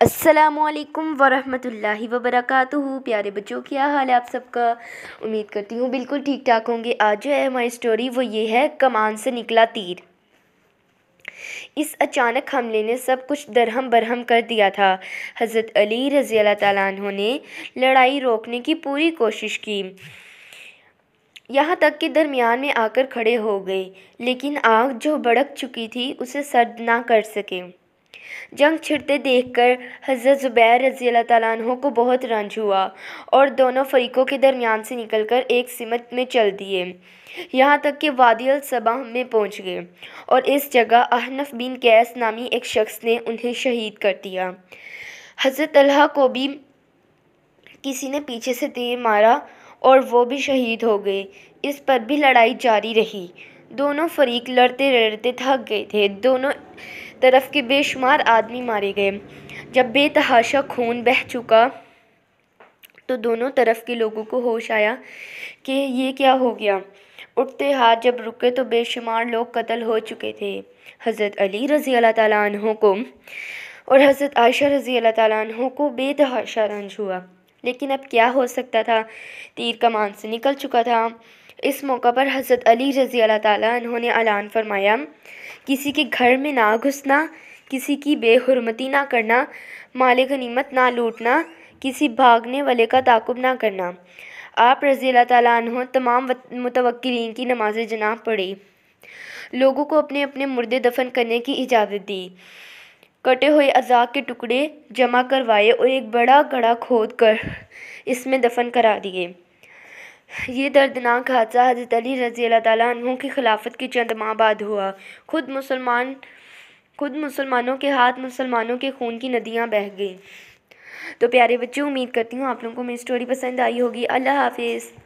السلام علیکم ورحمۃ اللہ وبرکاتہ۔ پیارے بچوں، کیا حال ہے آپ سب کا؟ امید کرتی ہوں بالکل ٹھیک ٹھاک ہوں گے۔ آج جو ہے ہماری اسٹوری وہ یہ ہے، کمان سے نکلا تیر۔ اس اچانک حملے نے سب کچھ درہم برہم کر دیا تھا۔ حضرت علی رضی اللہ تعالیٰ عنہ نے لڑائی روکنے کی پوری کوشش کی، یہاں تک کہ درمیان میں آ کر کھڑے ہو گئے، لیکن آگ جو بھڑک چکی تھی اسے سرد نہ کر سکے۔ جنگ چھڑتے دیکھ کر حضرت زبیر رضی اللہ تعالیٰ عنہ کو بہت رنج ہوا اور دونوں فریقوں کے درمیان سے نکل کر ایک سمت میں چل دیے، یہاں تک کہ وادی الصبا میں پہنچ گئے، اور اس جگہ احنف بن قیس نامی ایک شخص نے انہیں شہید کر دیا۔ حضرت طلحہ کو بھی کسی نے پیچھے سے تیر مارا اور وہ بھی شہید ہو گئے۔ اس پر بھی لڑائی جاری رہی۔ دونوں فریق لڑتے لڑتے تھک گئے تھے، دونوں طرف کے بے شمار آدمی مارے گئے۔ جب بے تحاشا خون بہہ چکا تو دونوں طرف کے لوگوں کو ہوش آیا کہ یہ کیا ہو گیا۔ اٹھتے ہاتھ جب رکے تو بے شمار لوگ قتل ہو چکے تھے۔ حضرت علی رضی اللہ تعالیٰ عنہ کو اور حضرت عائشہ رضی اللہ تعالیٰ عنہ کو بے تحاشا رنج ہوا، لیکن اب کیا ہو سکتا تھا، تیر کمان سے نکل چکا تھا۔ اس موقع پر حضرت علی رضی اللہ تعالیٰ عنہ نے اعلان فرمایا، کسی کے گھر میں نہ گھسنا، کسی کی بے حرمتی نہ کرنا، مال غنیمت نہ لوٹنا، کسی بھاگنے والے کا تعاقب نہ کرنا۔ آپ رضی اللہ تعالیٰ عنہ تمام متوکلین کی نماز جناح پڑھی، لوگوں کو اپنے اپنے مردے دفن کرنے کی اجازت دی، کٹے ہوئے اعضاء کے ٹکڑے جمع کروائے اور ایک بڑا گڑھا کھود کر اس میں دفن کرا دیے۔ یہ دردناک حادثہ حضرت علی رضی اللہ تعالیٰ عنہ کی خلافت کے چند ماہ بعد ہوا۔ خود مسلمانوں کے ہاتھ مسلمانوں کے خون کی ندیاں بہہ گئیں۔ تو پیارے بچوں، امید کرتی ہوں آپ لوگوں کو میری اسٹوری پسند آئی ہوگی۔ اللہ حافظ۔